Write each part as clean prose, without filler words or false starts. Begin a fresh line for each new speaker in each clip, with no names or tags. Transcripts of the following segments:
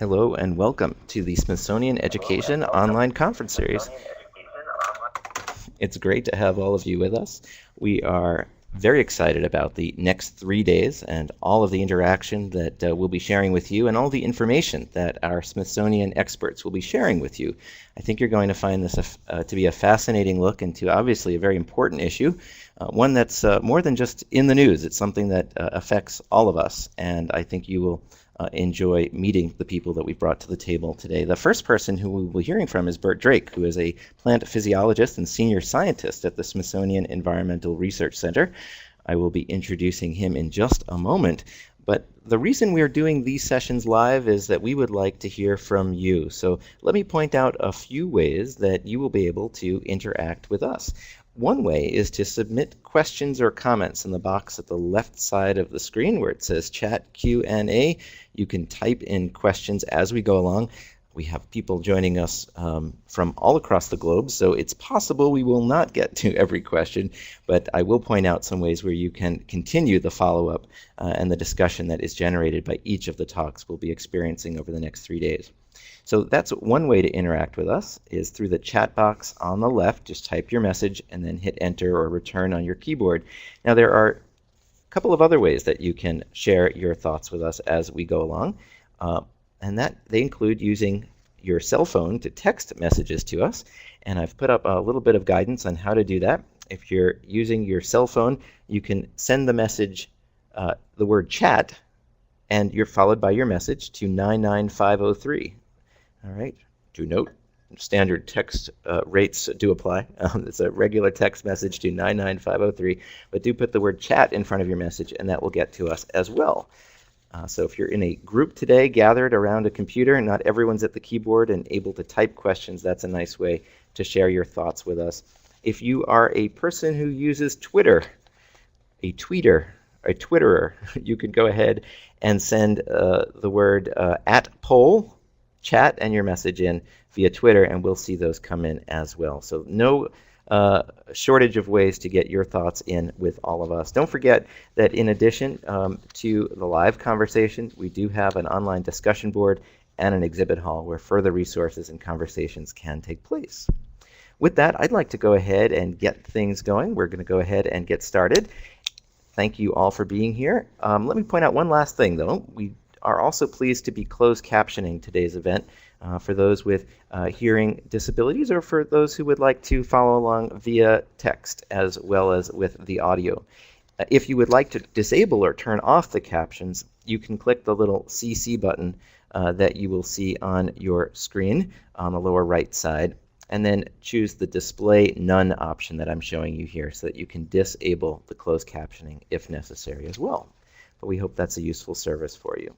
Hello and welcome to the Smithsonian Education Online Conference Series. It's great to have all of you with us. We are very excited about the next 3 days and all of the interaction that we'll be sharing with you and all the information that our Smithsonian experts will be sharing with you. I think you're going to find this to be a fascinating look into obviously a very important issue, one that's more than just in the news. It's something that affects all of us, and I think you will enjoy meeting the people that we've brought to the table today. The first person who we will be hearing from is Bert Drake, who is a plant physiologist and senior scientist at the Smithsonian Environmental Research Center. I will be introducing him in just a moment, but the reason we are doing these sessions live is that we would like to hear from you. So let me point out a few ways that you will be able to interact with us. One way is to submit questions or comments in the box at the left side of the screen where it says Chat Q&A. You can type in questions as we go along. We have people joining us from all across the globe, so it's possible we will not get to every question, but I will point out some ways where you can continue the follow-up and the discussion that is generated by each of the talks we'll be experiencing over the next 3 days. So that's one way to interact with us, is through the chat box on the left. Just type your message and then hit enter or return on your keyboard. Now there are a couple of other ways that you can share your thoughts with us as we go along, and that they include using your cell phone to text messages to us, and I've put up a little bit of guidance on how to do that. If you're using your cell phone, you can send the message, the word chat, and you're followed by your message to 99503. All right, do note, standard text rates do apply. It's a regular text message to 99503, but do put the word chat in front of your message and that will get to us as well. So if you're in a group today gathered around a computer and not everyone's at the keyboard and able to type questions, that's a nice way to share your thoughts with us. If you are a person who uses Twitter, a Twitterer, you could go ahead and send the word @poll, chat, and your message in via Twitter, and we'll see those come in as well. So no shortage of ways to get your thoughts in with all of us. Don't forget that in addition to the live conversation, we do have an online discussion board and an exhibit hall where further resources and conversations can take place. With that, I'd like to go ahead and get things going. We're going to go ahead and get started. Thank you all for being here. Let me point out one last thing, though. We are also pleased to be closed captioning today's event for those with hearing disabilities or for those who would like to follow along via text as well as with the audio. If you would like to disable or turn off the captions, you can click the little CC button that you will see on your screen on the lower right side, and then choose the display none option that I'm showing you here so that you can disable the closed captioning if necessary as well. But we hope that's a useful service for you.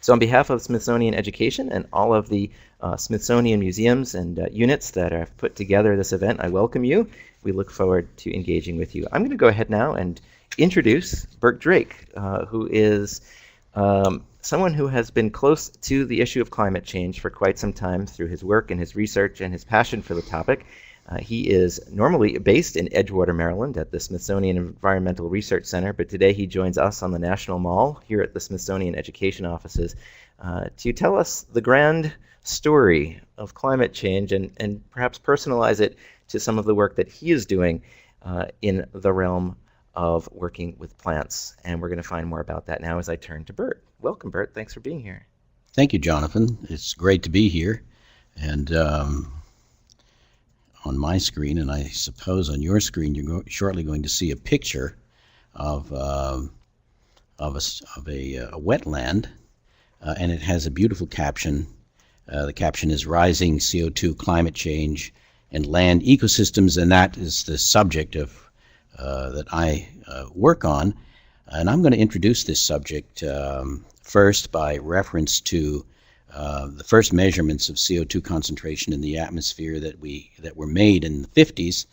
So on behalf of Smithsonian Education and all of the Smithsonian museums and units that have put together this event, I welcome you. We look forward to engaging with you. I'm going to go ahead now and introduce Bert Drake, who is someone who has been close to the issue of climate change for quite some time through his work and his research and his passion for the topic. He is normally based in Edgewater, Maryland at the Smithsonian Environmental Research Center, but today he joins us on the National Mall here at the Smithsonian Education offices to tell us the grand story of climate change and perhaps personalize it to some of the work that he is doing in the realm of working with plants. And we're going to find more about that now as I turn to Bert. Welcome, Bert. Thanks for being here.
Thank you, Jonathan. It's great to be here. And on my screen, and I suppose on your screen, you're shortly going to see a picture of a wetland, and it has a beautiful caption. The caption is "Rising CO2, Climate Change, and Land Ecosystems," and that is the subject of that I work on. And I'm going to introduce this subject first by reference to the first measurements of CO2 concentration in the atmosphere that were made in the 50s.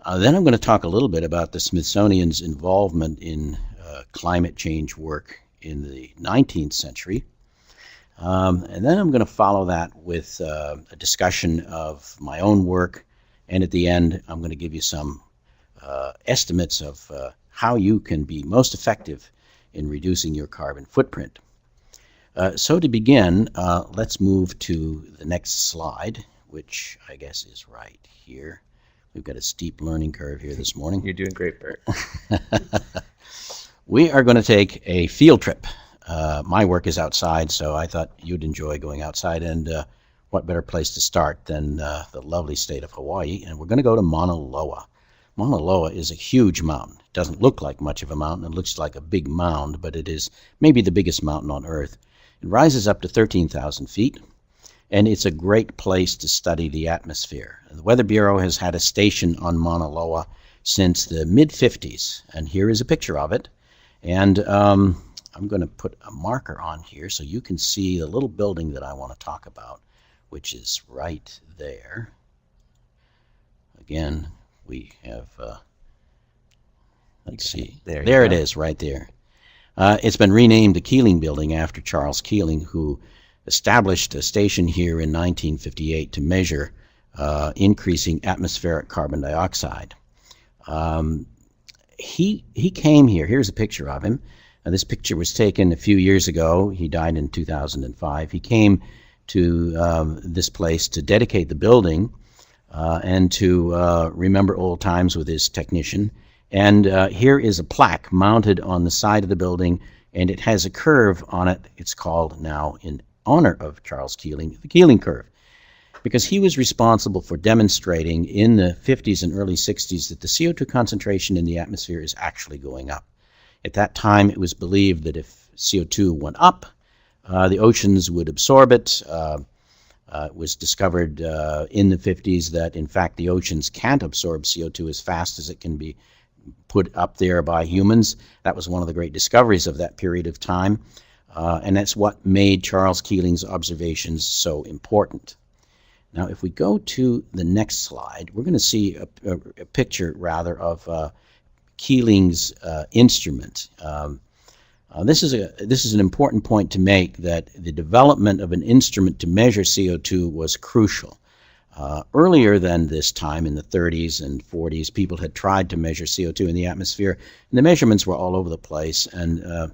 Then I'm going to talk a little bit about the Smithsonian's involvement in climate change work in the 19th century. And then I'm going to follow that with a discussion of my own work. And at the end, I'm going to give you some estimates of how you can be most effective in reducing your carbon footprint. So to begin, let's move to the next slide, which I guess is right here. We've got a steep learning curve here this morning.
You're doing great, Bert.
We are going to take a field trip. My work is outside, so I thought you'd enjoy going outside, and what better place to start than the lovely state of Hawaii, and we're going to go to Mauna Loa. Mauna Loa is a huge mountain. It doesn't look like much of a mountain. It looks like a big mound, but it is maybe the biggest mountain on Earth. It rises up to 13,000 feet, and it's a great place to study the atmosphere. The Weather Bureau has had a station on Mauna Loa since the mid-50s, and here is a picture of it. And I'm going to put a marker on here so you can see the little building that I want to talk about, which is right there. Again, we have, let's see, there it is, right there. It's been renamed the Keeling Building after Charles Keeling, who established a station here in 1958 to measure increasing atmospheric carbon dioxide. He came here. Here's a picture of him. This picture was taken a few years ago. He died in 2005. He came to this place to dedicate the building and to remember old times with his technician. And here is a plaque mounted on the side of the building, and it has a curve on it. It's called now, in honor of Charles Keeling, the Keeling curve, because he was responsible for demonstrating in the 50s and early 60s that the CO2 concentration in the atmosphere is actually going up. At that time, it was believed that if CO2 went up, the oceans would absorb it. It was discovered in the 50s that, in fact, the oceans can't absorb CO2 as fast as it can be put up there by humans. That was one of the great discoveries of that period of time, and that's what made Charles Keeling's observations so important. Now, if we go to the next slide, we're going to see a picture, rather, of Keeling's instrument. This is an important point to make, that the development of an instrument to measure CO2 was crucial. Earlier than this time, in the 30s and 40s, people had tried to measure CO2 in the atmosphere, and the measurements were all over the place, and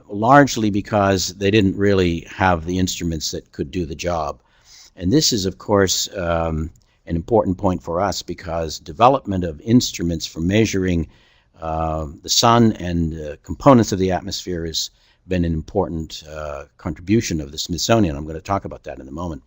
largely because they didn't really have the instruments that could do the job. And this is, of course, an important point for us, because development of instruments for measuring the sun and components of the atmosphere has been an important contribution of the Smithsonian. I'm going to talk about that in a moment.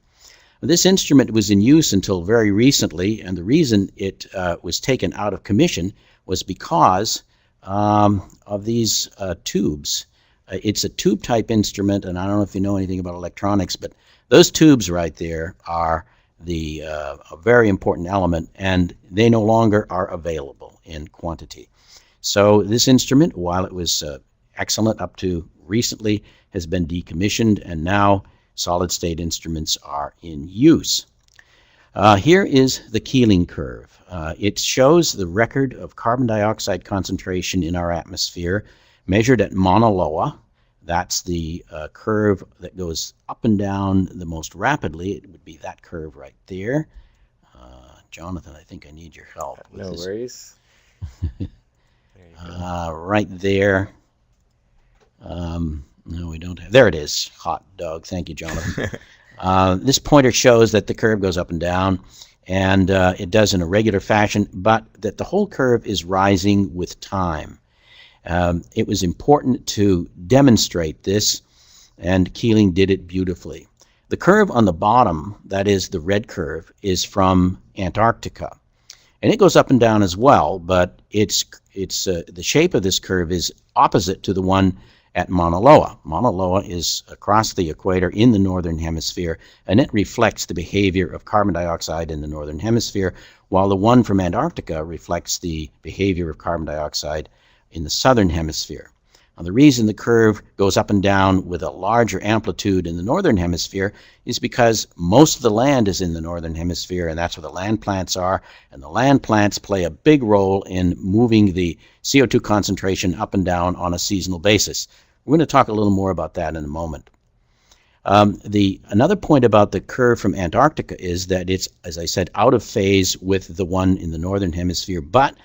This instrument was in use until very recently, and the reason it was taken out of commission was because of these tubes. It's a tube-type instrument, and I don't know if you know anything about electronics, but those tubes right there are a very important element, and they no longer are available in quantity. So this instrument, while it was excellent up to recently, has been decommissioned, and now solid-state instruments are in use. Here is the Keeling curve. It shows the record of carbon dioxide concentration in our atmosphere measured at Mauna Loa. That's the curve that goes up and down the most rapidly. It would be that curve right there. Jonathan, I think I need your help.
No worries.
Right there. No, we don't have. There it is. Hot dog. Thank you, Jonathan. This pointer shows that the curve goes up and down, and it does in a regular fashion, but that the whole curve is rising with time. It was important to demonstrate this, and Keeling did it beautifully. The curve on the bottom, that is the red curve, is from Antarctica, and it goes up and down as well, but the shape of this curve is opposite to the one at Mauna Loa. Mauna Loa is across the equator in the northern hemisphere, and it reflects the behavior of carbon dioxide in the northern hemisphere, while the one from Antarctica reflects the behavior of carbon dioxide in the southern hemisphere. Now, the reason the curve goes up and down with a larger amplitude in the northern hemisphere is because most of the land is in the northern hemisphere, and that's where the land plants are, and the land plants play a big role in moving the CO2 concentration up and down on a seasonal basis. We're going to talk a little more about that in a moment. Another point about the curve from Antarctica is that it's, as I said, out of phase with the one in the northern hemisphere, but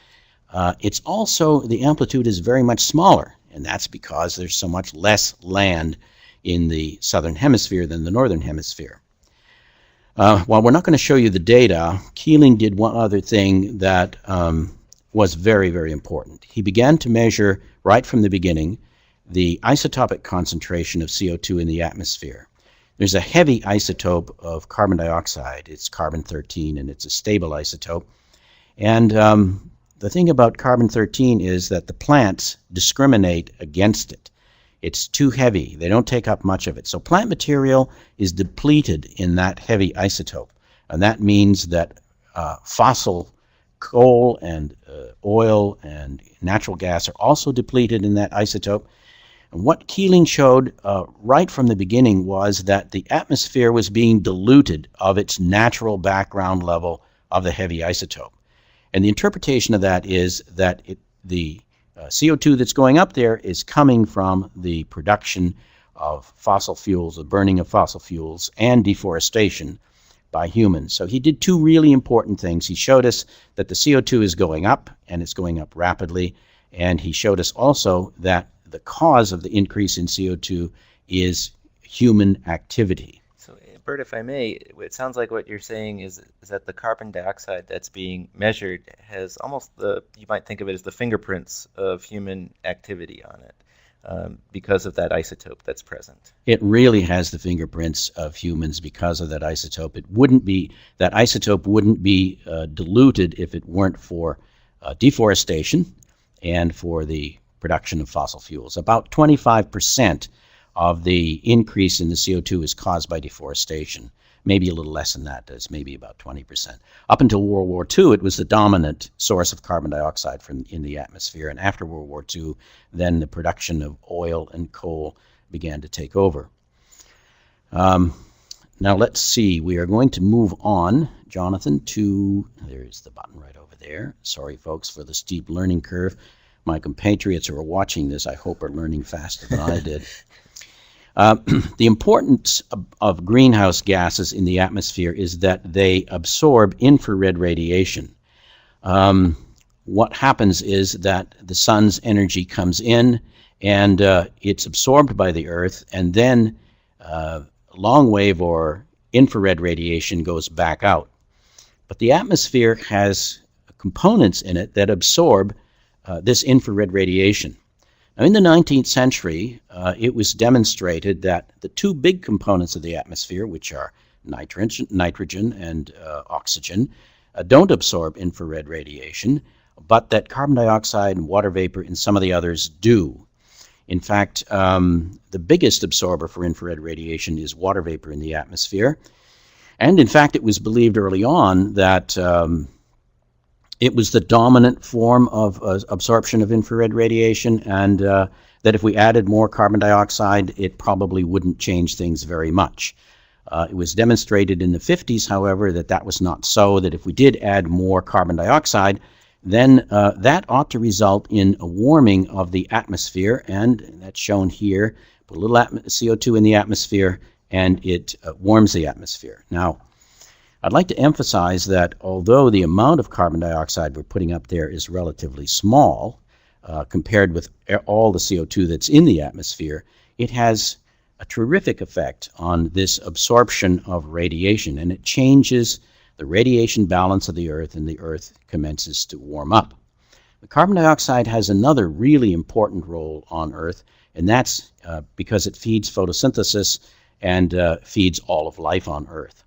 it's also, the amplitude is very much smaller, and that's because there's so much less land in the southern hemisphere than the northern hemisphere. While we're not going to show you the data, Keeling did one other thing that was very, very important. He began to measure, right from the beginning, the isotopic concentration of CO2 in the atmosphere. There's a heavy isotope of carbon dioxide. It's carbon-13, and it's a stable isotope. And the thing about carbon-13 is that the plants discriminate against it. It's too heavy. They don't take up much of it. So plant material is depleted in that heavy isotope. And that means that fossil coal and oil and natural gas are also depleted in that isotope. And what Keeling showed right from the beginning was that the atmosphere was being diluted of its natural background level of the heavy isotope. And the interpretation of that is that the CO2 that's going up there is coming from the production of fossil fuels, the burning of fossil fuels, and deforestation by humans. So he did two really important things. He showed us that the CO2 is going up, and it's going up rapidly, and he showed us also that the cause of the increase in CO2 is human activity.
So, Bert, if I may, it sounds like what you're saying is that the carbon dioxide that's being measured has almost you might think of it as the fingerprints of human activity on it because of that isotope that's present.
It really has the fingerprints of humans because of that isotope. That isotope wouldn't be diluted if it weren't for deforestation and for the production of fossil fuels. About 25% of the increase in the CO2 is caused by deforestation. Maybe a little less than that. It's maybe about 20%. Up until World War II, it was the dominant source of carbon dioxide in the atmosphere. And after World War II, then the production of oil and coal began to take over. Now let's see. We are going to move on, Jonathan, there's the button right over there. Sorry, folks, for the steep learning curve. My compatriots who are watching this, I hope, are learning faster than I did. The importance of greenhouse gases in the atmosphere is that they absorb infrared radiation. What happens is that the sun's energy comes in, and it's absorbed by the Earth, and then long wave or infrared radiation goes back out. But the atmosphere has components in it that absorb this infrared radiation. Now, in the 19th century, it was demonstrated that the two big components of the atmosphere, which are nitrogen and oxygen, don't absorb infrared radiation, but that carbon dioxide and water vapor and some of the others do. In fact, the biggest absorber for infrared radiation is water vapor in the atmosphere. And in fact, it was believed early on that it was the dominant form of absorption of infrared radiation, and that if we added more carbon dioxide, it probably wouldn't change things very much. It was demonstrated in the 50s, however, that was not so, that if we did add more carbon dioxide, then that ought to result in a warming of the atmosphere, and that's shown here. Put a little CO2 in the atmosphere, and it warms the atmosphere. Now, I'd like to emphasize that although the amount of carbon dioxide we're putting up there is relatively small compared with all the CO2 that's in the atmosphere, it has a terrific effect on this absorption of radiation, and it changes the radiation balance of the Earth, and the Earth commences to warm up. The carbon dioxide has another really important role on Earth, and that's because it feeds photosynthesis and feeds all of life on Earth.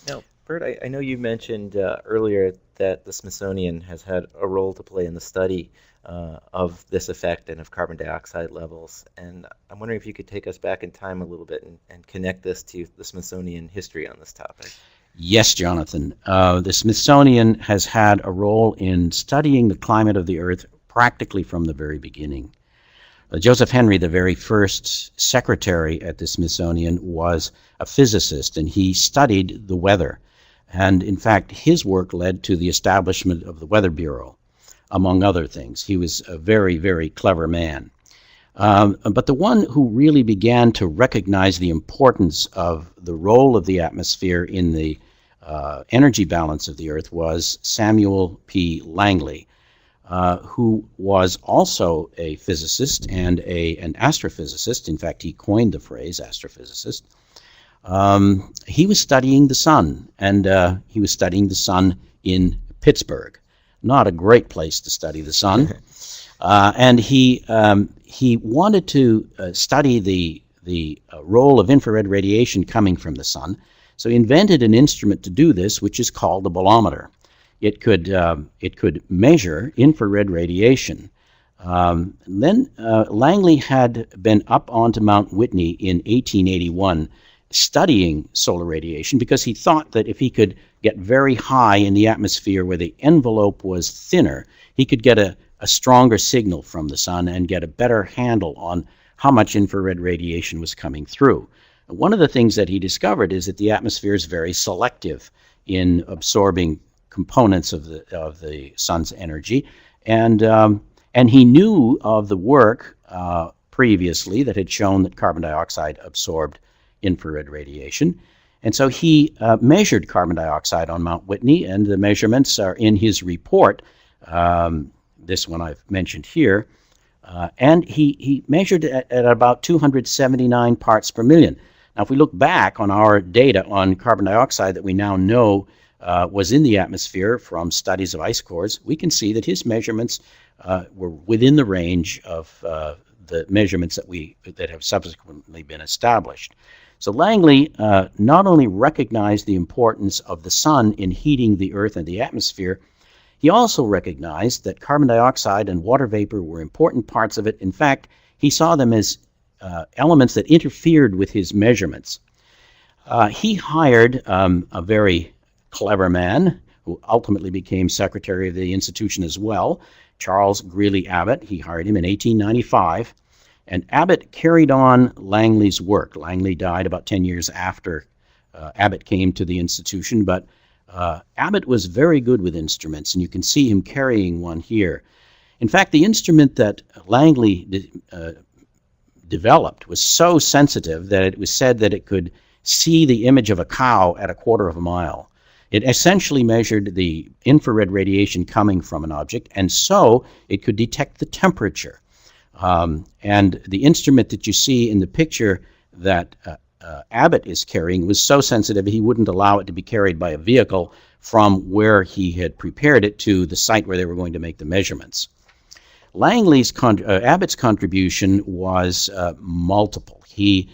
Now, Bert, I know you mentioned earlier that the Smithsonian has had a role to play in the study of this effect and of carbon dioxide levels. And I'm wondering if you could take us back in time a little bit and connect this to the Smithsonian history on this topic.
Yes, Jonathan. The Smithsonian has had a role in studying the climate of the Earth practically from the very beginning. Joseph Henry, the very first secretary at the Smithsonian, was a physicist, and he studied the weather. And in fact, his work led to the establishment of the Weather Bureau, among other things. He was a very, very clever man. But the one who really began to recognize the importance of the role of the atmosphere in the energy balance of the Earth was Samuel P. Langley. who was also a physicist and an astrophysicist. In fact, he coined the phrase astrophysicist. He was studying the sun, and he was studying the sun in Pittsburgh. Not a great place to study the sun. And he wanted to study the role of infrared radiation coming from the sun. So he invented an instrument to do this, which is called the bolometer. It could measure infrared radiation. Then Langley had been up onto Mount Whitney in 1881 studying solar radiation because he thought that if he could get very high in the atmosphere where the envelope was thinner, he could get a stronger signal from the sun and get a better handle on how much infrared radiation was coming through. One of the things that he discovered is that the atmosphere is very selective in absorbing components of the sun's energy, and he knew of the work previously that had shown that carbon dioxide absorbed infrared radiation, and so he measured carbon dioxide on Mount Whitney, and the measurements are in his report. This one I've mentioned here, and he measured at about 279 parts per million. Now, if we look back on our data on carbon dioxide that we now know was in the atmosphere from studies of ice cores, we can see that his measurements were within the range of the measurements that have subsequently been established. So Langley not only recognized the importance of the sun in heating the earth and the atmosphere, he also recognized that carbon dioxide and water vapor were important parts of it. In fact, he saw them as elements that interfered with his measurements. He hired a very clever man who ultimately became secretary of the institution as well, Charles Greeley Abbott. He hired him in 1895, and Abbott carried on Langley's work. Langley died about 10 years after Abbott came to the institution, but Abbott was very good with instruments, and you can see him carrying one here. In fact, the instrument that Langley developed was so sensitive that it was said that it could see the image of a cow at a quarter of a mile. It essentially measured the infrared radiation coming from an object, and so it could detect the temperature. And the instrument that you see in the picture that Abbott is carrying was so sensitive he wouldn't allow it to be carried by a vehicle from where he had prepared it to the site where they were going to make the measurements. Abbott's contribution was multiple. He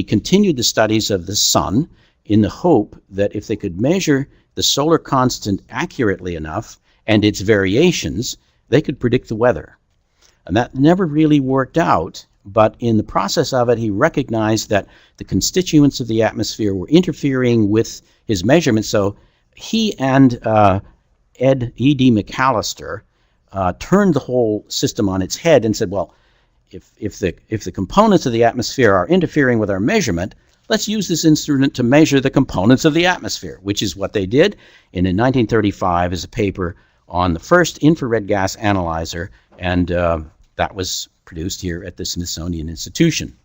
continued the studies of the sun in the hope that if they could measure the solar constant accurately enough and its variations, they could predict the weather. And that never really worked out, but in the process of it, he recognized that the constituents of the atmosphere were interfering with his measurements. So he and E.D. McAllister turned the whole system on its head and said, well, if the components of the atmosphere are interfering with our measurement, let's use this instrument to measure the components of the atmosphere, which is what they did. And in 1935 is a paper on the first infrared gas analyzer, and that was produced here at the Smithsonian Institution.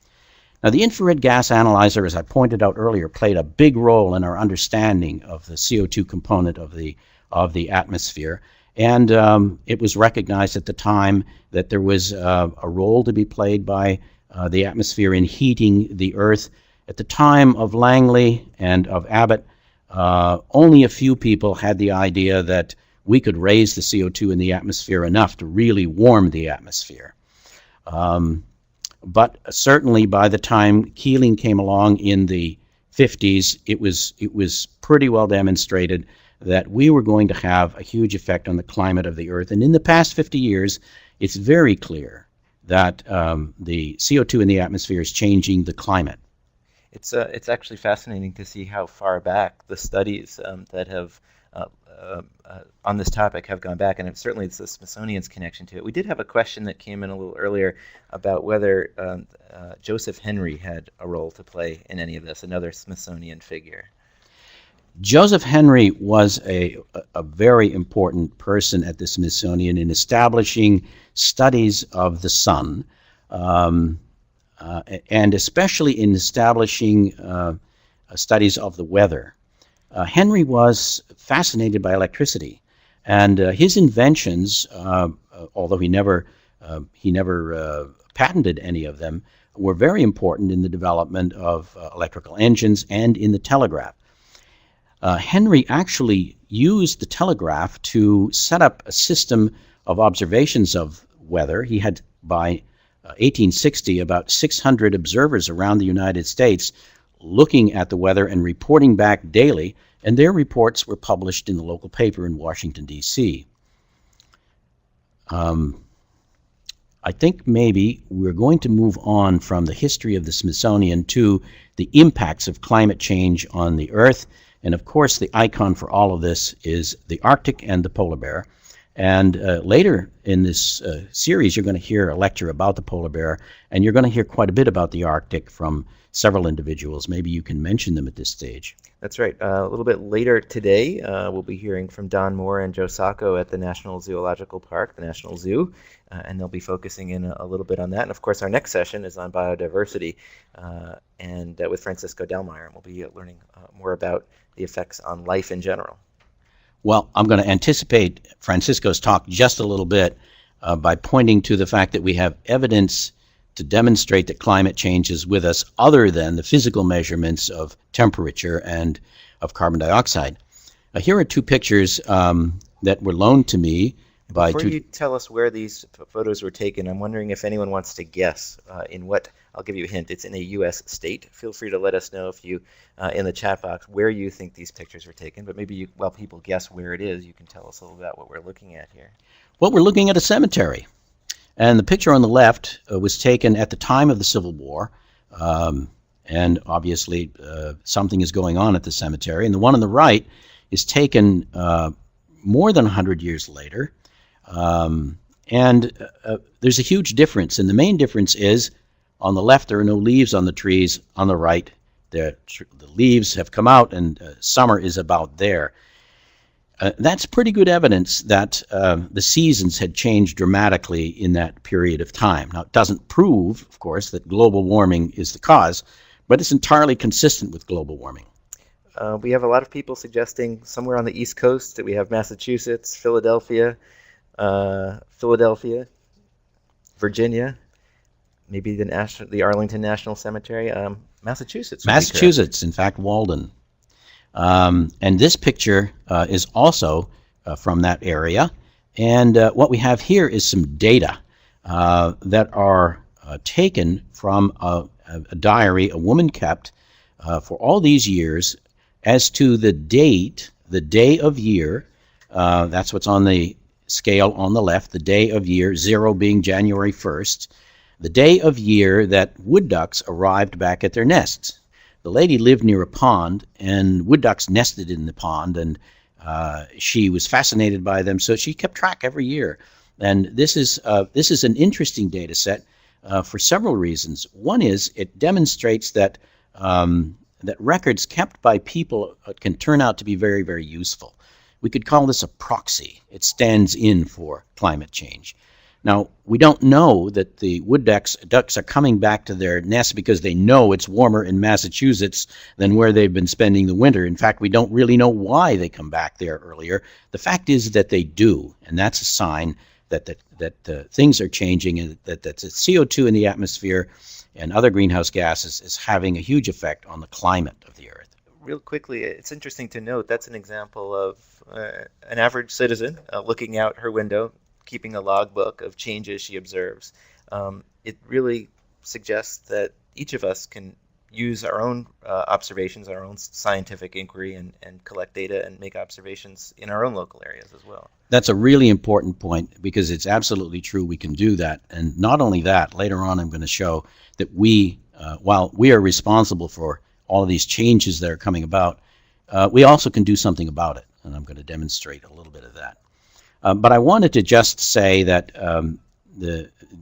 Now, the infrared gas analyzer, as I pointed out earlier, played a big role in our understanding of the CO2 component of the atmosphere. And it was recognized at the time that there was a role to be played by the atmosphere in heating the Earth. At the time of Langley and of Abbott, only a few people had the idea that we could raise the CO2 in the atmosphere enough to really warm the atmosphere. But certainly by the time Keeling came along in the 50s, it was pretty well demonstrated that we were going to have a huge effect on the climate of the Earth. And in the past 50 years, it's very clear that the CO2 in the atmosphere is changing the climate.
It's actually fascinating to see how far back the studies that have on this topic have gone back, and certainly it's the Smithsonian's connection to it. We did have a question that came in a little earlier about whether Joseph Henry had a role to play in any of this, another Smithsonian figure.
Joseph Henry was a very important person at the Smithsonian in establishing studies of the sun, and especially in establishing studies of the weather. Henry was fascinated by electricity, and his inventions although he never patented any of them, were very important in the development of electrical engines and in the telegraph. Henry actually used the telegraph to set up a system of observations of weather. He had, by 1860, about 600 observers around the United States looking at the weather and reporting back daily, and their reports were published in the local paper in Washington, D.C. I think maybe we're going to move on from the history of the Smithsonian to the impacts of climate change on the Earth. And of course, the icon for all of this is the Arctic and the polar bear. And later in this series, you're going to hear a lecture about the polar bear, and you're going to hear quite a bit about the Arctic from several individuals. Maybe you can mention them at this stage.
That's right. A little bit later today, we'll be hearing from Don Moore and Joe Sacco at the National Zoological Park, the National Zoo, and they'll be focusing in a little bit on that. And of course, our next session is on biodiversity, and with Francisco Delmeyer, and we'll be learning more about the effects on life in general.
Well, I'm going to anticipate Francisco's talk just a little bit by pointing to the fact that we have evidence to demonstrate that climate change is with us other than the physical measurements of temperature and of carbon dioxide. Here are two pictures that were loaned to me by
Before you tell us where these photos were taken, I'm wondering if anyone wants to guess in what, I'll give you a hint, it's in a U.S. state. Feel free to let us know if you, in the chat box, where you think these pictures were taken, but maybe while people guess where it is, you can tell us a little about what we're looking at here.
Well, we're looking at a cemetery. And the picture on the left was taken at the time of the Civil War, and obviously something is going on at the cemetery. And the one on the right is taken more than 100 years later, and there's a huge difference. And the main difference is, on the left there are no leaves on the trees. On the right, the leaves have come out, and summer is about there. That's pretty good evidence that the seasons had changed dramatically in that period of time. Now, it doesn't prove, of course, that global warming is the cause, but it's entirely consistent with global warming.
We have a lot of people suggesting somewhere on the East Coast that we have Massachusetts, Philadelphia, Virginia, maybe the Arlington National Cemetery. Massachusetts.
Massachusetts, in fact, Walden. And this picture is also from that area. And what we have here is some data that are taken from a diary a woman kept for all these years as to the date, the day of year. That's what's on the scale on the left, the day of year, 0 being January 1st, the day of year that wood ducks arrived back at their nests. The lady lived near a pond, and wood ducks nested in the pond, and she was fascinated by them, so she kept track every year. And this is an interesting data set for several reasons. One is it demonstrates that that records kept by people can turn out to be very, very useful. We could call this a proxy. It stands in for climate change. Now, we don't know that the wood ducks are coming back to their nests because they know it's warmer in Massachusetts than where they've been spending the winter. In fact, we don't really know why they come back there earlier. The fact is that they do, and that's a sign that things are changing, and that the CO2 in the atmosphere and other greenhouse gases is having a huge effect on the climate of the Earth.
Real quickly, it's interesting to note that's an example of an average citizen looking out her window, keeping a logbook of changes she observes. It really suggests that each of us can use our own observations, our own scientific inquiry, and collect data and make observations in our own local areas as well.
That's a really important point, because it's absolutely true we can do that. And not only that, later on I'm going to show that while we are responsible for all of these changes that are coming about, we also can do something about it. And I'm going to demonstrate a little bit of that. But I wanted to just say that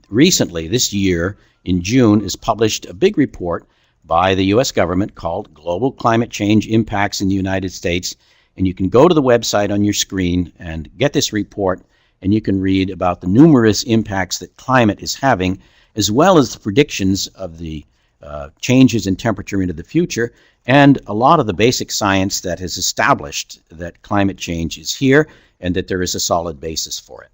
recently, this year, in June, is published a big report by the U.S. government called Global Climate Change Impacts in the United States. And you can go to the website on your screen and get this report, and you can read about the numerous impacts that climate is having, as well as the predictions of the changes in temperature into the future, and a lot of the basic science that has established that climate change is here and that there is a solid basis for it.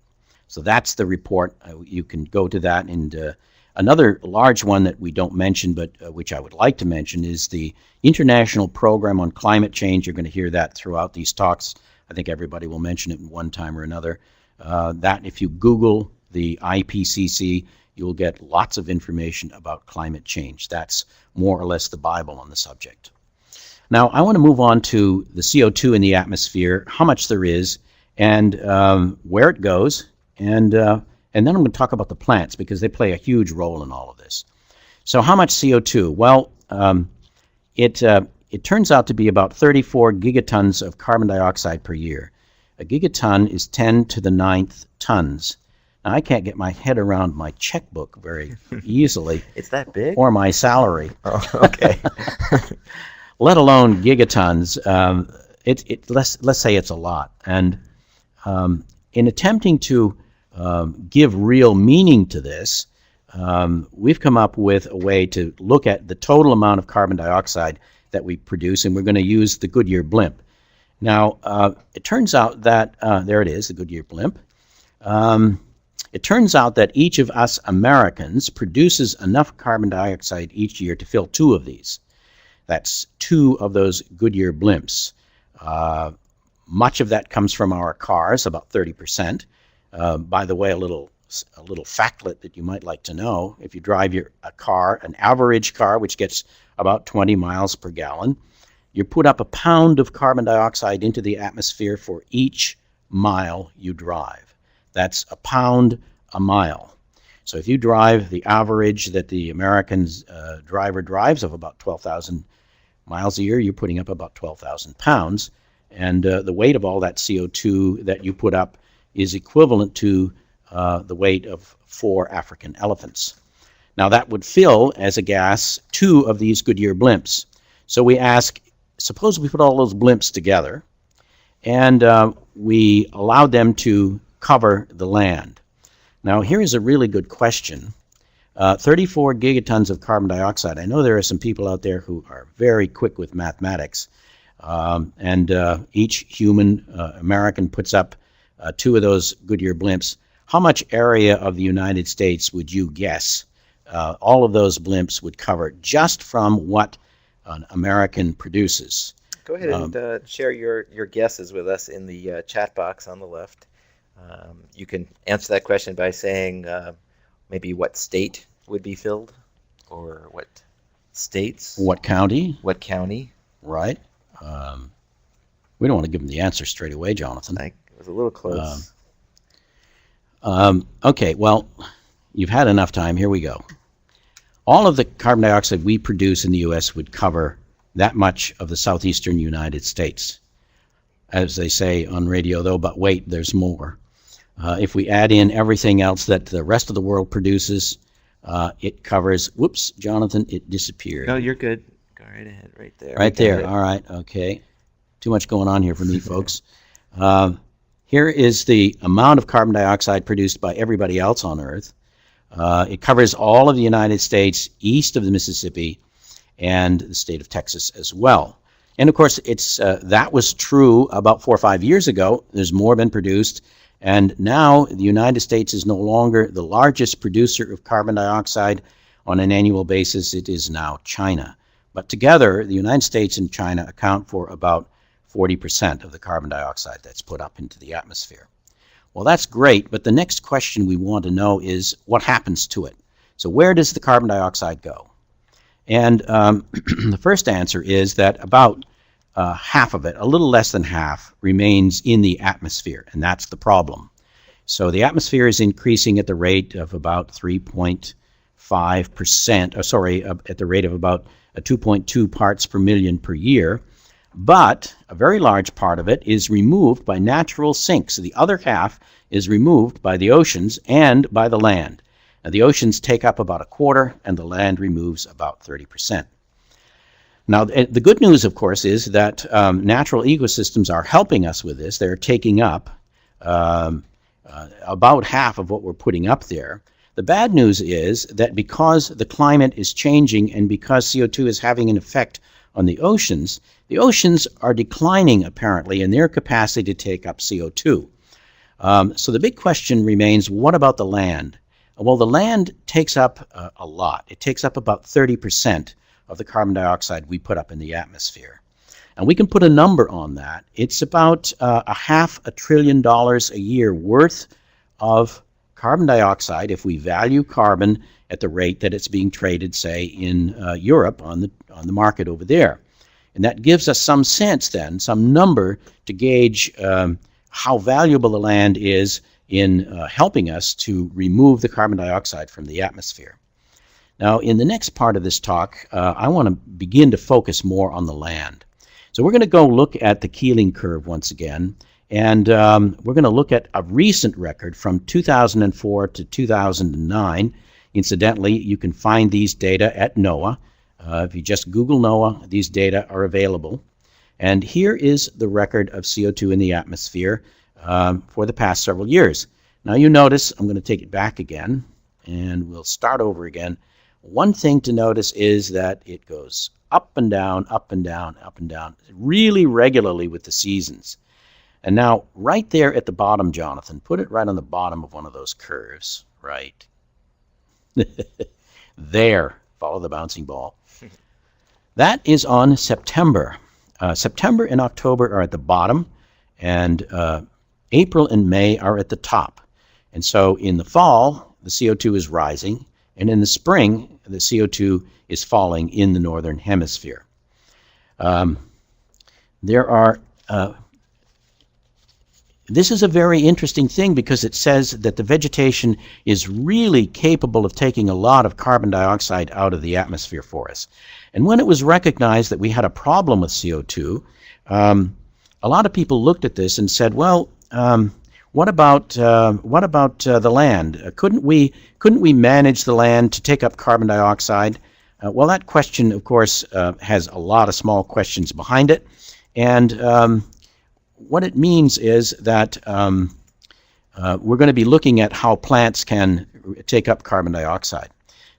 So that's the report. You can go to that. And another large one that we don't mention, but which I would like to mention, is the International Program on Climate Change. You're going to hear that throughout these talks. I think everybody will mention it in one time or another. That if you Google the IPCC, you'll get lots of information about climate change. That's more or less the Bible on the subject. Now, I want to move on to the CO2 in the atmosphere, how much there is, and where it goes, and then I'm going to talk about the plants because they play a huge role in all of this. So how much CO2? Well, it turns out to be about 34 gigatons of carbon dioxide per year. A gigaton is 10 to the 9th tons. Now, I can't get my head around my checkbook very easily.
It's that big?
Or my salary.
Oh, okay.
Let alone gigatons. Let's say it's a lot. And in attempting to give real meaning to this, we've come up with a way to look at the total amount of carbon dioxide that we produce, and we're going to use the Goodyear blimp. Now, it turns out that, there it is, the Goodyear blimp. It turns out that each of us Americans produces enough carbon dioxide each year to fill 2 of these. That's 2 of those Goodyear blimps. Much of that comes from our cars, about 30%. By the way, a little factlet that you might like to know: if you drive a car, an average car, which gets about 20 miles per gallon, you put up a pound of carbon dioxide into the atmosphere for each mile you drive. That's a pound a mile. So if you drive the average that the American driver drives of about 12,000 miles a year, you're putting up about 12,000 pounds. And the weight of all that CO2 that you put up is equivalent to the weight of 4 African elephants. Now that would fill as a gas 2 of these Goodyear blimps. So we ask, suppose we put all those blimps together and we allowed them to cover the land. Now here is a really good question. 34 gigatons of carbon dioxide. I know there are some people out there who are very quick with mathematics, and each human American puts up 2 of those Goodyear blimps. How much area of the United States would you guess all of those blimps would cover just from what an American produces?
Go ahead and share your guesses with us in the chat box on the left. You can answer that question by saying maybe what state would be filled, or what states.
What county?
What county?
Right. We don't want to give them the answer straight away, Jonathan.
It was a little close.
Okay, well, you've had enough time. Here we go. All of the carbon dioxide we produce in the U.S. would cover that much of the southeastern United States. As they say on radio, though, but wait, there's more. If we add in everything else that the rest of the world produces, it covers, whoops, Jonathan, it disappeared.
No, you're good. Go right ahead, right there.
Right there, all right, okay. Too much going on here for me, folks. Here is the amount of carbon dioxide produced by everybody else on Earth. It covers all of the United States east of the Mississippi and the state of Texas as well. And of course, that was true about 4 or 5 years ago. There's more been produced. And now the United States is no longer the largest producer of carbon dioxide on an annual basis. It is now China. But together, the United States and China account for about 40% of the carbon dioxide that's put up into the atmosphere. Well, that's great, but the next question we want to know is what happens to it? So where does the carbon dioxide go? And the first answer is that about half of it, a little less than half, remains in the atmosphere, and that's the problem. So the atmosphere is increasing at the rate of about 3.5%, at the rate of about 2.2 parts per million per year, but a very large part of it is removed by natural sinks. The other half is removed by the oceans and by the land. Now, the oceans take up about a quarter, and the land removes about 30%. Now, the good news, of course, is that natural ecosystems are helping us with this. They're taking up about half of what we're putting up there. The bad news is that because the climate is changing and because CO2 is having an effect on the oceans are declining, apparently, in their capacity to take up CO2. So the big question remains, what about the land? Well, the land takes up a lot. It takes up about 30% of the carbon dioxide we put up in the atmosphere. And we can put a number on that. It's about $500 billion a year worth of carbon dioxide if we value carbon at the rate that it's being traded, say, in Europe on the market over there. And that gives us some sense then, some number to gauge how valuable the land is in helping us to remove the carbon dioxide from the atmosphere. Now, in the next part of this talk, I want to begin to focus more on the land. So we're going to go look at the Keeling curve once again, and we're going to look at a recent record from 2004 to 2009. Incidentally, you can find these data at NOAA. If you just Google NOAA, these data are available. And here is the record of CO2 in the atmosphere for the past several years. Now you notice, I'm going to take it back again, and we'll start over again. One thing to notice is that it goes up and down, up and down, up and down, really regularly with the seasons. And now, right there at the bottom, Jonathan, put it right on the bottom of one of those curves, right? There, follow the bouncing ball. That is on September. September and October are at the bottom, and April and May are at the top. And so in the fall, the CO2 is rising, and in the spring, the CO2 is falling in the northern hemisphere. This is a very interesting thing because it says that the vegetation is really capable of taking a lot of carbon dioxide out of the atmosphere for us. And when it was recognized that we had a problem with CO2, a lot of people looked at this and said, well, what about the land? Couldn't we manage the land to take up carbon dioxide? Well, that question, of course, has a lot of small questions behind it. And what it means is that we're going to be looking at how plants can take up carbon dioxide.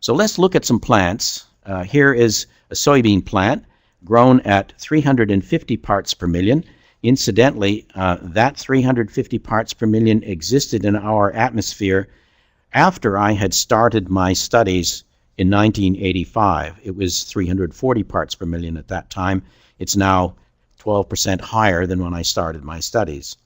So let's look at some plants. Here is a soybean plant grown at 350 parts per million. Incidentally, that 350 parts per million existed in our atmosphere after I had started my studies in 1985. It was 340 parts per million at that time. It's now 12% higher than when I started my studies.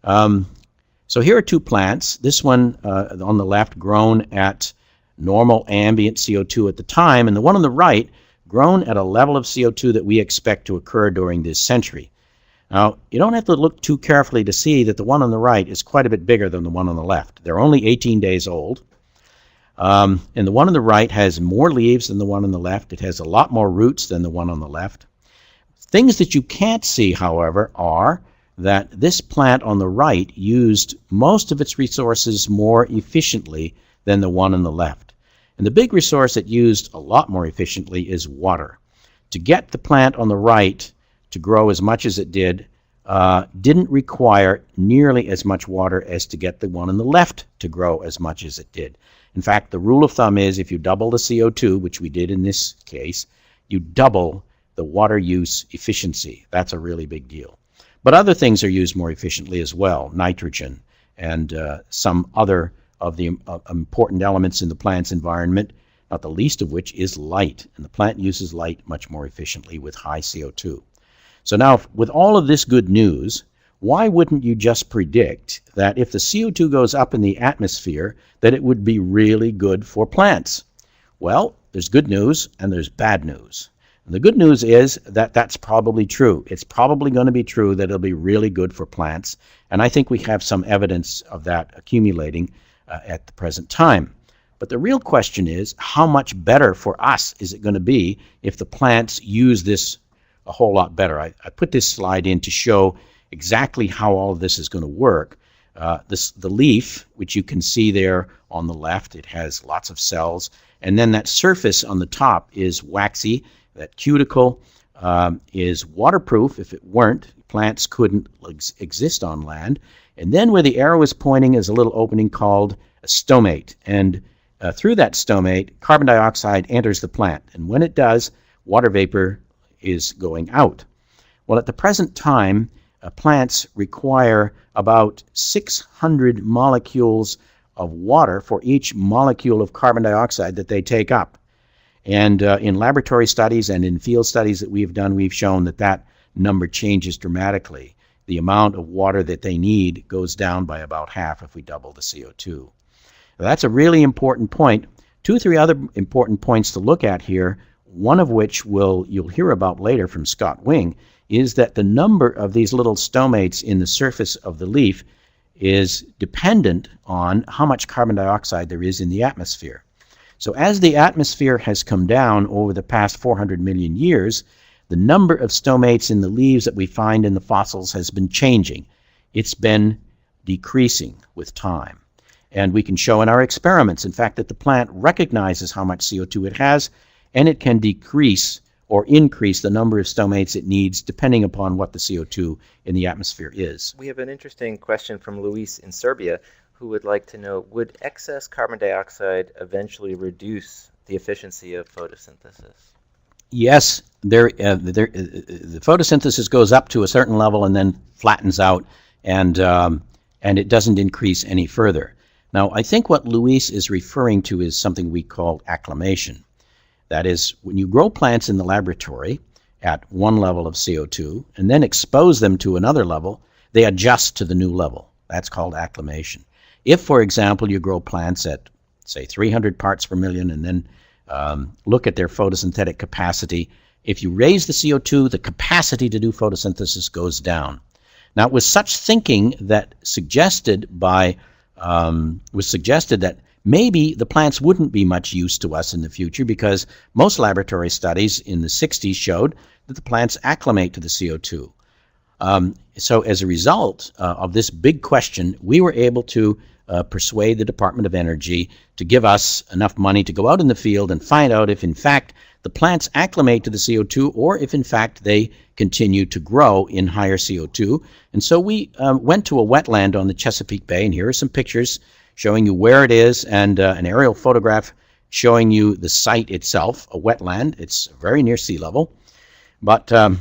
So here are two plants. This one on the left grown at normal ambient CO2 at the time, and the one on the right grown at a level of CO2 that we expect to occur during this century. Now, you don't have to look too carefully to see that the one on the right is quite a bit bigger than the one on the left. They're only 18 days old. And the one on the right has more leaves than the one on the left. It has a lot more roots than the one on the left. Things that you can't see, however, are that this plant on the right used most of its resources more efficiently than the one on the left. And the big resource it used a lot more efficiently is water. To get the plant on the right to grow as much as it did didn't require nearly as much water as to get the one on the left to grow as much as it did. In fact, the rule of thumb is if you double the CO2, which we did in this case, you double the water use efficiency. That's a really big deal. But other things are used more efficiently as well, nitrogen and some other of the important elements in the plant's environment, not the least of which is light. And the plant uses light much more efficiently with high CO2. So now, with all of this good news, why wouldn't you just predict that if the CO2 goes up in the atmosphere, that it would be really good for plants? Well, there's good news and there's bad news. And the good news is that that's probably true. It's probably going to be true that it'll be really good for plants. And I think we have some evidence of that accumulating at the present time. But the real question is, how much better for us is it going to be if the plants use this a whole lot better? I put this slide in to show exactly how all of this is going to work. The leaf, which you can see there on the left, it has lots of cells. And then that surface on the top is waxy. That cuticle is waterproof. If it weren't, plants couldn't exist on land. And then where the arrow is pointing is a little opening called a stomate. And through that stomate, carbon dioxide enters the plant. And when it does, water vapor is going out. Well, at the present time, plants require about 600 molecules of water for each molecule of carbon dioxide that they take up. And in laboratory studies and in field studies that we've done, we've shown that that number changes dramatically. The amount of water that they need goes down by about half if we double the CO2. Now, that's a really important point. 2 or 3 other important points to look at here, one of which you'll hear about later from Scott Wing, is that the number of these little stomates in the surface of the leaf is dependent on how much carbon dioxide there is in the atmosphere. So as the atmosphere has come down over the past 400 million years, the number of stomates in the leaves that we find in the fossils has been changing. It's been decreasing with time. And we can show in our experiments, in fact, that the plant recognizes how much CO2 it has, and it can decrease or increase the number of stomates it needs depending upon what the CO2 in the atmosphere is.
We have an interesting question from Luis in Serbia, who would like to know, would excess carbon dioxide eventually reduce the efficiency of photosynthesis?
Yes, the photosynthesis goes up to a certain level and then flattens out, and it doesn't increase any further. Now, I think what Luis is referring to is something we call acclimation. That is, when you grow plants in the laboratory at one level of CO2 and then expose them to another level, they adjust to the new level. That's called acclimation. If, for example, you grow plants at, say, 300 parts per million and then look at their photosynthetic capacity, if you raise the CO2, the capacity to do photosynthesis goes down. Now, it was such thinking that suggested that maybe the plants wouldn't be much use to us in the future, because most laboratory studies in the 60s showed that the plants acclimate to the CO2. So as a result of this big question, we were able to persuade the Department of Energy to give us enough money to go out in the field and find out if in fact the plants acclimate to the CO2 or if in fact they continue to grow in higher CO2. And so we went to a wetland on the Chesapeake Bay, and here are some pictures showing you where it is, and an aerial photograph showing you the site itself, a wetland. It's very near sea level. But the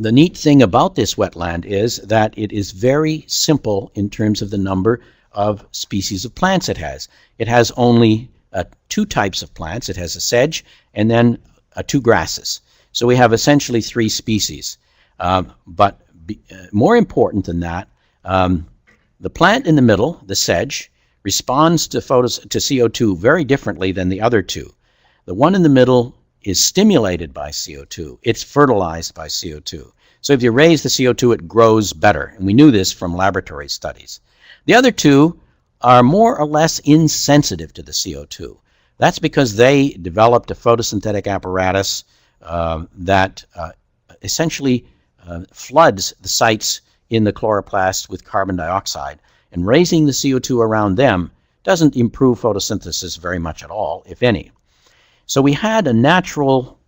neat thing about this wetland is that it is very simple in terms of the number of species of plants it has. It has only 2 types of plants. It has a sedge and then 2 grasses. So we have essentially 3 species. More important than that, the plant in the middle, the sedge, responds to CO2 very differently than the other 2. The one in the middle is stimulated by CO2. It's fertilized by CO2. So if you raise the CO2, it grows better. And we knew this from laboratory studies. The other 2 are more or less insensitive to the CO2. That's because they developed a photosynthetic apparatus that essentially floods the sites in the chloroplast with carbon dioxide. And raising the CO2 around them doesn't improve photosynthesis very much at all, if any. So we had a natural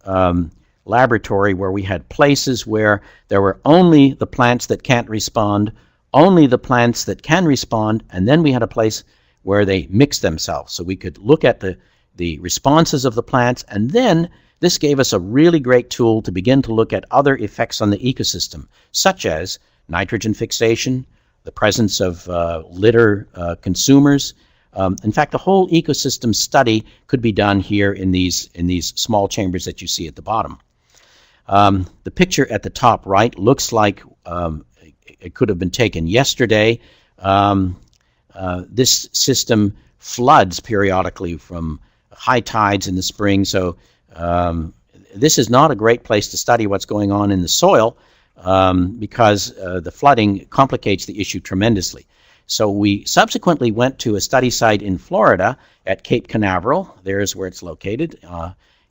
laboratory where we had places where there were only the plants that can't respond, only the plants that can respond, and then we had a place where they mix themselves. So we could look at the responses of the plants, and then this gave us a really great tool to begin to look at other effects on the ecosystem, such as nitrogen fixation, the presence of litter consumers. In fact, the whole ecosystem study could be done here in these small chambers that you see at the bottom. The picture at the top right looks like it could have been taken yesterday. This system floods periodically from high tides in the spring, so this is not a great place to study what's going on in the soil, because the flooding complicates the issue tremendously. So we subsequently went to a study site in Florida at Cape Canaveral. There's where it's located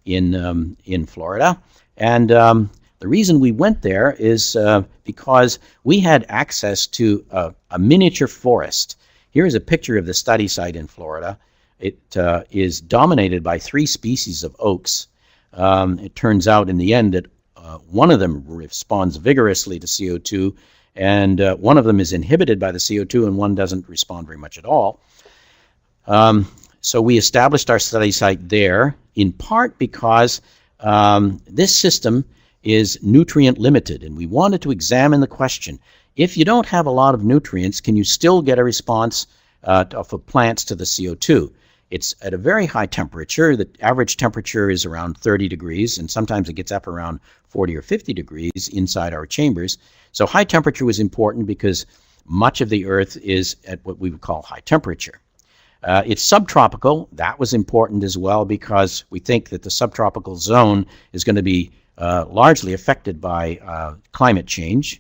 in Florida. And the reason we went there is because we had access to a miniature forest. Here's a picture of the study site in Florida. It is dominated by 3 species of oaks. It turns out in the end that one of them responds vigorously to CO2, and one of them is inhibited by the CO2, and one doesn't respond very much at all. So we established our study site there, in part because this system is nutrient limited, and we wanted to examine the question, if you don't have a lot of nutrients, can you still get a response of plants to the CO2? It's at a very high temperature. The average temperature is around 30 degrees, and sometimes it gets up around 40 or 50 degrees inside our chambers. So high temperature was important because much of the Earth is at what we would call high temperature. It's subtropical. That was important as well because we think that the subtropical zone is going to be largely affected by climate change.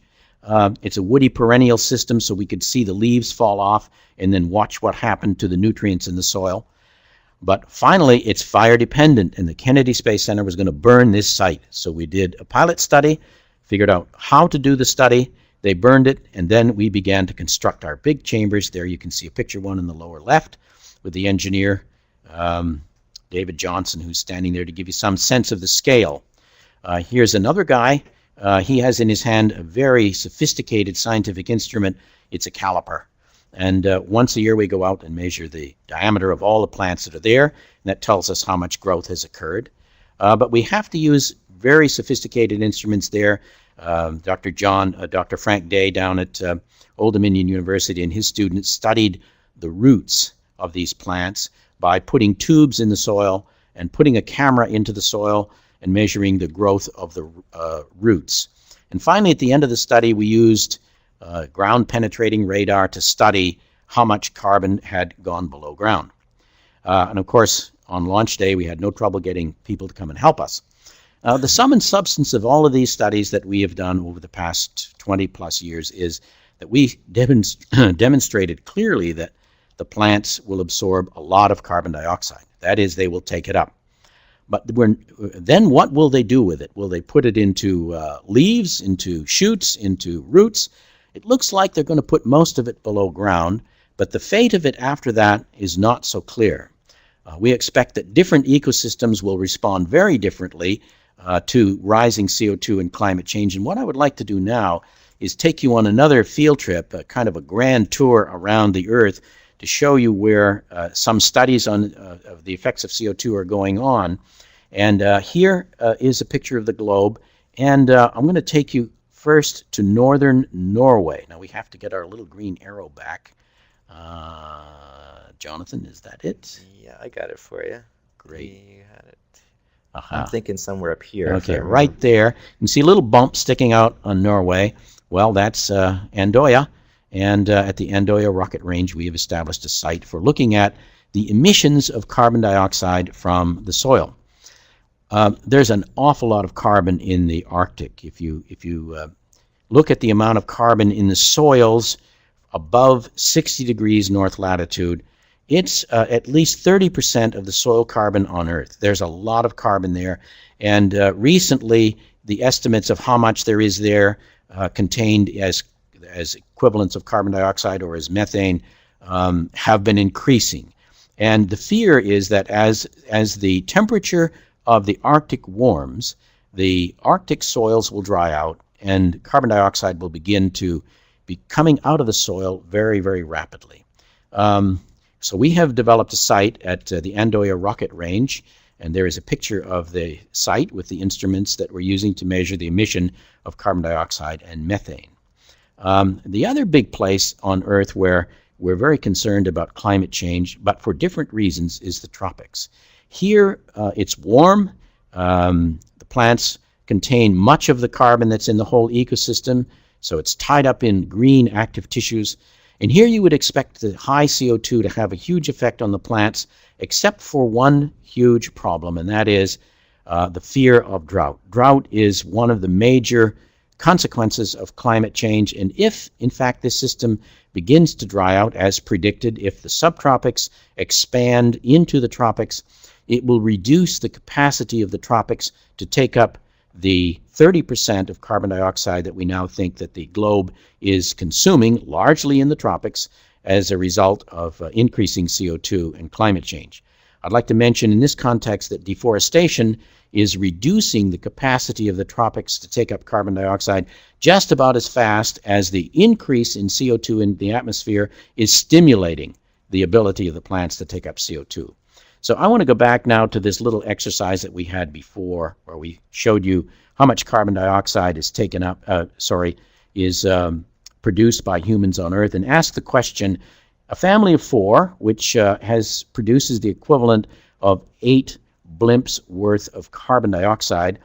It's a woody perennial system, so we could see the leaves fall off and then watch what happened to the nutrients in the soil. But finally, it's fire dependent, and the Kennedy Space Center was going to burn this site. So we did a pilot study, figured out how to do the study. They burned it, and then we began to construct our big chambers. There you can see a picture one in the lower left with the engineer, David Johnson, who's standing there to give you some sense of the scale. Here's another guy. He has in his hand a very sophisticated scientific instrument. It's a caliper. And once a year we go out and measure the diameter of all the plants that are there, and that tells us how much growth has occurred. But we have to use very sophisticated instruments there. Dr. Frank Day down at Old Dominion University and his students studied the roots of these plants by putting tubes in the soil and putting a camera into the soil and measuring the growth of the roots. And finally, at the end of the study, we used ground-penetrating radar to study how much carbon had gone below ground. And of course, on launch day, we had no trouble getting people to come and help us. The sum and substance of all of these studies that we have done over the past 20-plus years is that we demonstrated clearly that the plants will absorb a lot of carbon dioxide. That is, they will take it up. But then what will they do with it? Will they put it into leaves, into shoots, into roots? It looks like they're going to put most of it below ground, but the fate of it after that is not so clear. We expect that different ecosystems will respond very differently to rising CO2 and climate change. And what I would like to do now is take you on another field trip, kind of a grand tour around the Earth to show you where some studies on of the effects of CO2 are going on. And here is a picture of the globe. And I'm going to take you first to northern Norway. Now we have to get our little green arrow back. Jonathan, is that it?
Yeah, I got it for you.
Great.
You had it. I'm thinking somewhere up here.
Okay, right there. You can see a little bump sticking out on Norway. Well, that's Andøya. And at the Andøya rocket range, we have established a site for looking at the emissions of carbon dioxide from the soil. There's an awful lot of carbon in the Arctic. If you look at the amount of carbon in the soils above 60 degrees north latitude, it's at least 30% of the soil carbon on Earth. There's a lot of carbon there. And recently, the estimates of how much there is there contained as equivalents of carbon dioxide or as methane have been increasing. And the fear is that as the temperature of the Arctic warms, the Arctic soils will dry out and carbon dioxide will begin to be coming out of the soil very, very rapidly. So we have developed a site at the Andøya rocket range, and there is a picture of the site with the instruments that we're using to measure the emission of carbon dioxide and methane. The other big place on Earth where we're very concerned about climate change, but for different reasons, is the tropics. Here, it's warm. The plants contain much of the carbon that's in the whole ecosystem, so it's tied up in green active tissues. And here you would expect the high CO2 to have a huge effect on the plants, except for one huge problem, and that is the fear of drought. Drought is one of the major consequences of climate change, and if, in fact, this system begins to dry out as predicted, if the subtropics expand into the tropics, it will reduce the capacity of the tropics to take up the 30% of carbon dioxide that we now think that the globe is consuming, largely in the tropics, as a result of increasing CO2 and climate change. I'd like to mention in this context that deforestation is reducing the capacity of the tropics to take up carbon dioxide just about as fast as the increase in CO2 in the atmosphere is stimulating the ability of the plants to take up CO2. So I want to go back now to this little exercise that we had before, where we showed you how much carbon dioxide is produced by humans on Earth, and ask the question, a family of 4, which produces the equivalent of 8 blimps worth of carbon dioxide,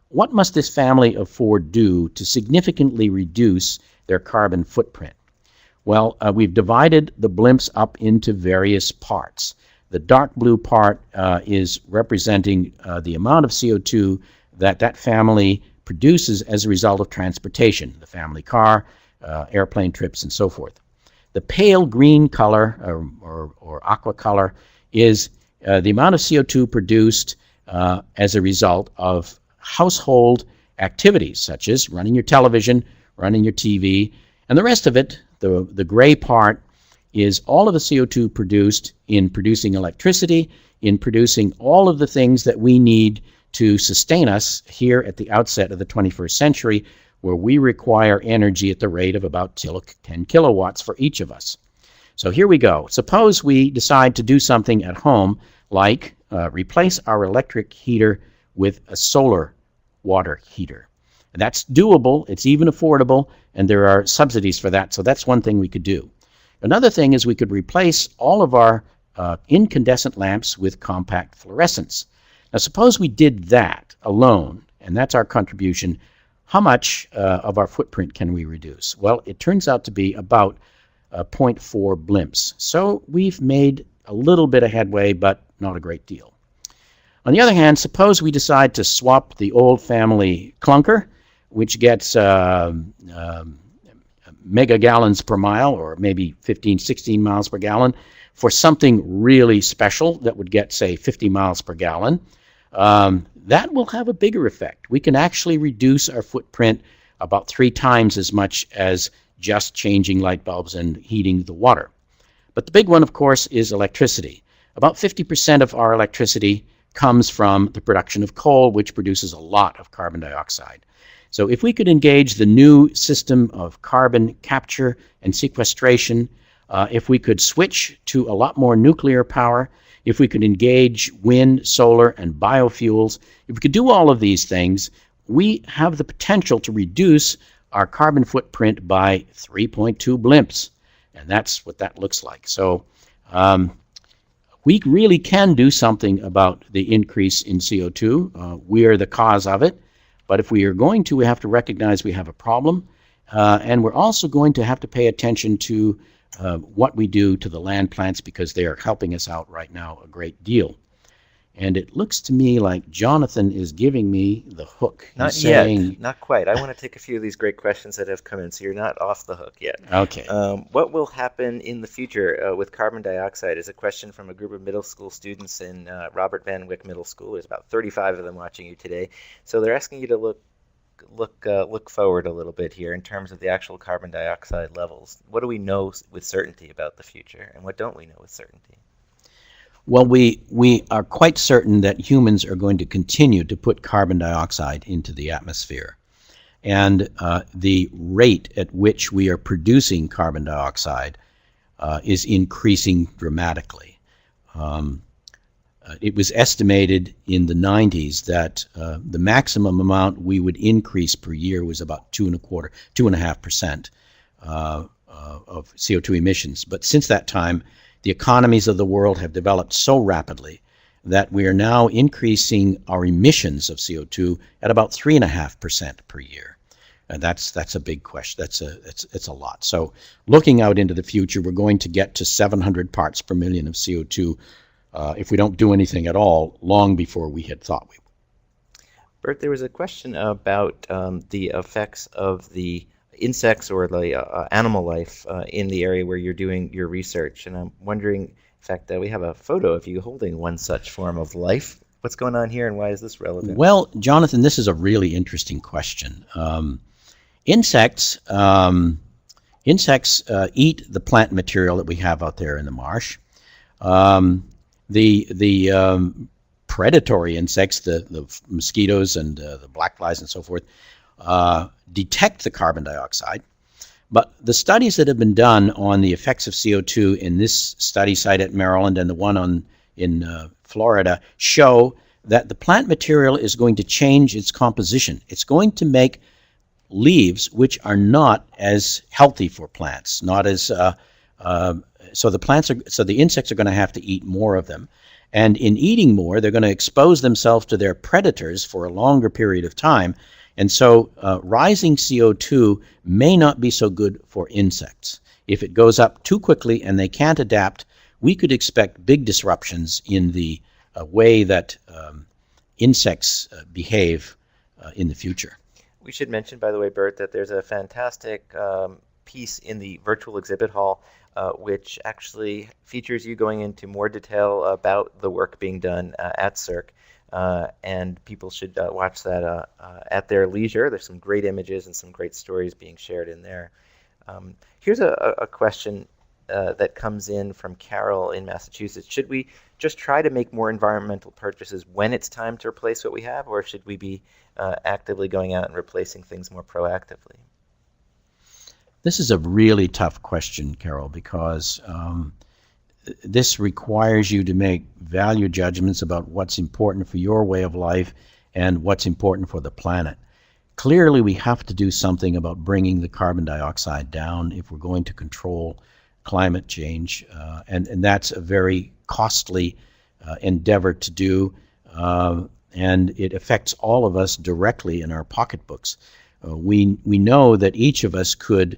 what must this family of 4 do to significantly reduce their carbon footprint? Well, we've divided the blimps up into various parts. The dark blue part is representing the amount of CO2 that family produces as a result of transportation, the family car, airplane trips, and so forth. The pale green color, or aqua color, is the amount of CO2 produced as a result of household activities, such as running your television, running your TV, and the rest of it, the gray part, is all of the CO2 produced in producing electricity, in producing all of the things that we need to sustain us here at the outset of the 21st century, where we require energy at the rate of about 10 kilowatts for each of us. So here we go. Suppose we decide to do something at home, like replace our electric heater with a solar water heater. And that's doable, it's even affordable, and there are subsidies for that, so that's one thing we could do. Another thing is we could replace all of our incandescent lamps with compact fluorescents. Now suppose we did that alone, and that's our contribution. How much of our footprint can we reduce? Well, it turns out to be about 0.4 blimps. So we've made a little bit of headway, but not a great deal. On the other hand, suppose we decide to swap the old family clunker, which gets megagallons per mile, or maybe 15, 16 miles per gallon, for something really special that would get, say, 50 miles per gallon. That will have a bigger effect. We can actually reduce our footprint about 3 times as much as just changing light bulbs and heating the water. But the big one, of course, is electricity. About 50% of our electricity comes from the production of coal, which produces a lot of carbon dioxide. So if we could engage the new system of carbon capture and sequestration, if we could switch to a lot more nuclear power, if we could engage wind, solar, and biofuels, if we could do all of these things, we have the potential to reduce our carbon footprint by 3.2 blimps. And that's what that looks like. So we really can do something about the increase in CO2. We are the cause of it. But if we are going to, we have to recognize we have a problem. And we're also going to have to pay attention to what we do to the land plants, because they are helping us out right now a great deal. And it looks to me like Jonathan is giving me the hook.
Not yet, not quite. I want to take a few of these great questions that have come in, so you're not off the hook yet.
Okay.
What will happen in the future with carbon dioxide is a question from a group of middle school students in Robert Van Wyck Middle School. There's about 35 of them watching you today. So they're asking you to look forward a little bit here in terms of the actual carbon dioxide levels. What do we know with certainty about the future, and what don't we know with certainty?
Well, we are quite certain that humans are going to continue to put carbon dioxide into the atmosphere. And the rate at which we are producing carbon dioxide is increasing dramatically. It was estimated in the 90s that the maximum amount we would increase per year was about 2.5% of CO2 emissions. But since that time, the economies of the world have developed so rapidly that we are now increasing our emissions of CO2 at about 3.5% per year. And that's a big question. It's a lot. So looking out into the future, we're going to get to 700 parts per million of CO2 if we don't do anything at all, long before we had thought we would.
Bert, there was a question about the effects of the insects or the animal life in the area where you're doing your research. And I'm wondering, in fact, that we have a photo of you holding one such form of life. What's going on here, and why is this relevant?
Well, Jonathan, this is a really interesting question. Insects eat the plant material that we have out there in the marsh. The predatory insects, the mosquitoes and the black flies and so forth, detect the carbon dioxide. But the studies that have been done on the effects of CO2 in this study site at Maryland and the one in Florida show that the plant material is going to change its composition. It's going to make leaves which are not as healthy for plants, not as so the insects are going to have to eat more of them, and in eating more, they're going to expose themselves to their predators for a longer period of time, and so rising CO2 may not be so good for insects. If it goes up too quickly and they can't adapt, we could expect big disruptions in the way that insects behave in the future.
We should mention, by the way, Bert, that there's a fantastic piece in the virtual exhibit hall which actually features you going into more detail about the work being done at CERC. And people should watch that at their leisure. There's some great images and some great stories being shared in there. Here's a question that comes in from Carol in Massachusetts. Should we just try to make more environmental purchases when it's time to replace what we have, or should we be actively going out and replacing things more proactively?
This is a really tough question, Carol, because this requires you to make value judgments about what's important for your way of life and what's important for the planet. Clearly, we have to do something about bringing the carbon dioxide down if we're going to control climate change, and that's a very costly endeavor to do, and it affects all of us directly in our pocketbooks. We know that each of us could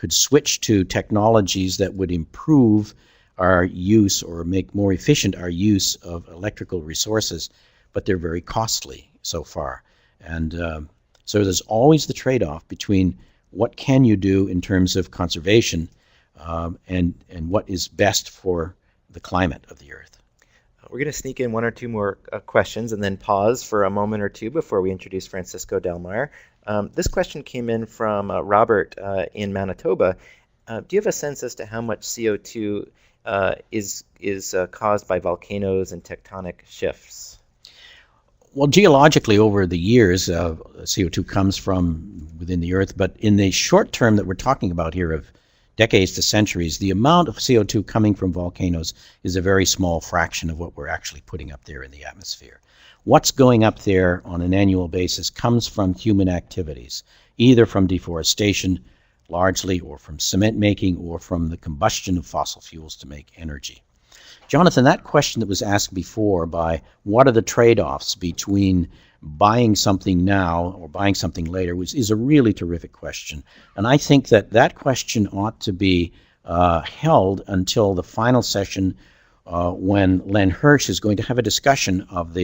switch to technologies that would improve our use or make more efficient our use of electrical resources, but they're very costly so far. And so there's always the trade-off between what can you do in terms of conservation and what is best for the climate of the Earth.
We're going to sneak in one or two more questions and then pause for a moment or two before we introduce Francisco Delmeyer. This question came in from Robert in Manitoba. Do you have a sense as to how much CO2 is caused by volcanoes and tectonic shifts?
Well, geologically, over the years, CO2 comes from within the Earth, but in the short term that we're talking about here of decades to centuries, the amount of CO2 coming from volcanoes is a very small fraction of what we're actually putting up there in the atmosphere. What's going up there on an annual basis comes from human activities, either from deforestation, largely, or from cement making, or from the combustion of fossil fuels to make energy. Jonathan, that question that was asked before by what are the trade-offs between buying something now or buying something later is a really terrific question. And I think that question ought to be held until the final session when Len Hirsch is going to have a discussion of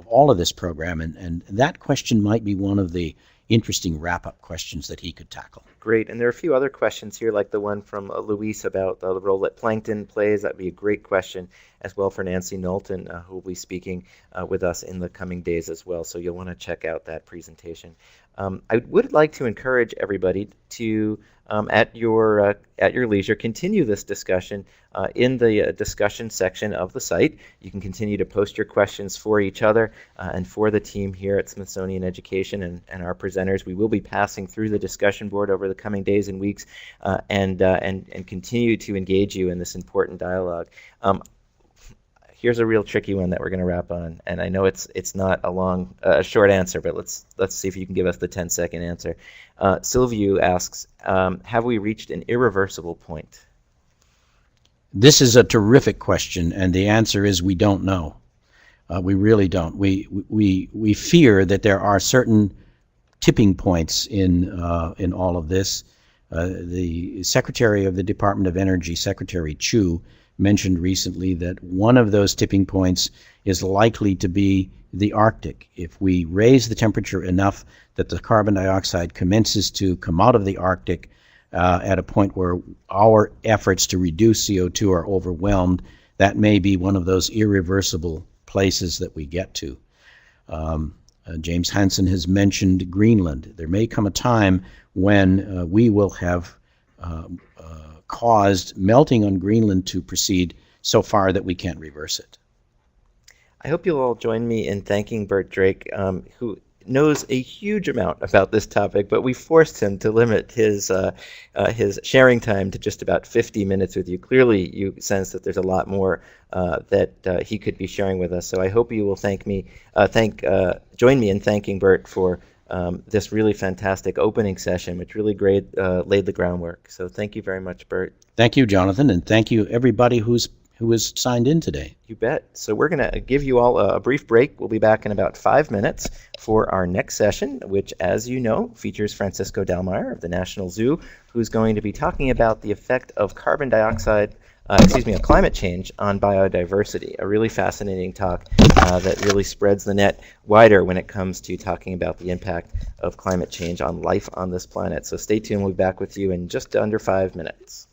all of this program. And that question might be one of the interesting wrap-up questions that he could tackle.
Great. And there are a few other questions here, like the one from Luis about the role that plankton plays. That would be a great question as well for Nancy Knowlton, who will be speaking with us in the coming days as well. So you'll want to check out that presentation. I would like to encourage everybody to, at your leisure, continue this discussion in the discussion section of the site. You can continue to post your questions for each other and for the team here at Smithsonian Education and our presenters. We will be passing through the discussion board over the coming days and weeks and continue to engage you in this important dialogue. Here's a real tricky one that we're going to wrap on, and I know it's not a short answer, but let's see if you can give us the 10-second answer. Sylvia asks, have we reached an irreversible point?
This is a terrific question, and the answer is we don't know. We really don't. We fear that there are certain tipping points in all of this. The Secretary of the Department of Energy, Secretary Chu, mentioned recently that one of those tipping points is likely to be the Arctic. If we raise the temperature enough that the carbon dioxide commences to come out of the Arctic at a point where our efforts to reduce CO2 are overwhelmed, that may be one of those irreversible places that we get to. James Hansen has mentioned Greenland. There may come a time when we will have caused melting on Greenland to proceed so far that we can't reverse it.
I hope you'll all join me in thanking Bert Drake, who knows a huge amount about this topic, but we forced him to limit his sharing time to just about 50 minutes with you. Clearly, you sense that there's a lot more that he could be sharing with us. So I hope you will join me in thanking Bert for this really fantastic opening session, which really laid the groundwork. So thank you very much, Bert.
Thank you, Jonathan, and thank you everybody who has signed in today.
You bet. So we're going to give you all a brief break. We'll be back in about 5 minutes for our next session, which, as you know, features Francisco Dalmeyer of the National Zoo, who's going to be talking about the effect of of climate change on biodiversity. A really fascinating talk that really spreads the net wider when it comes to talking about the impact of climate change on life on this planet. So stay tuned. We'll be back with you in just under 5 minutes.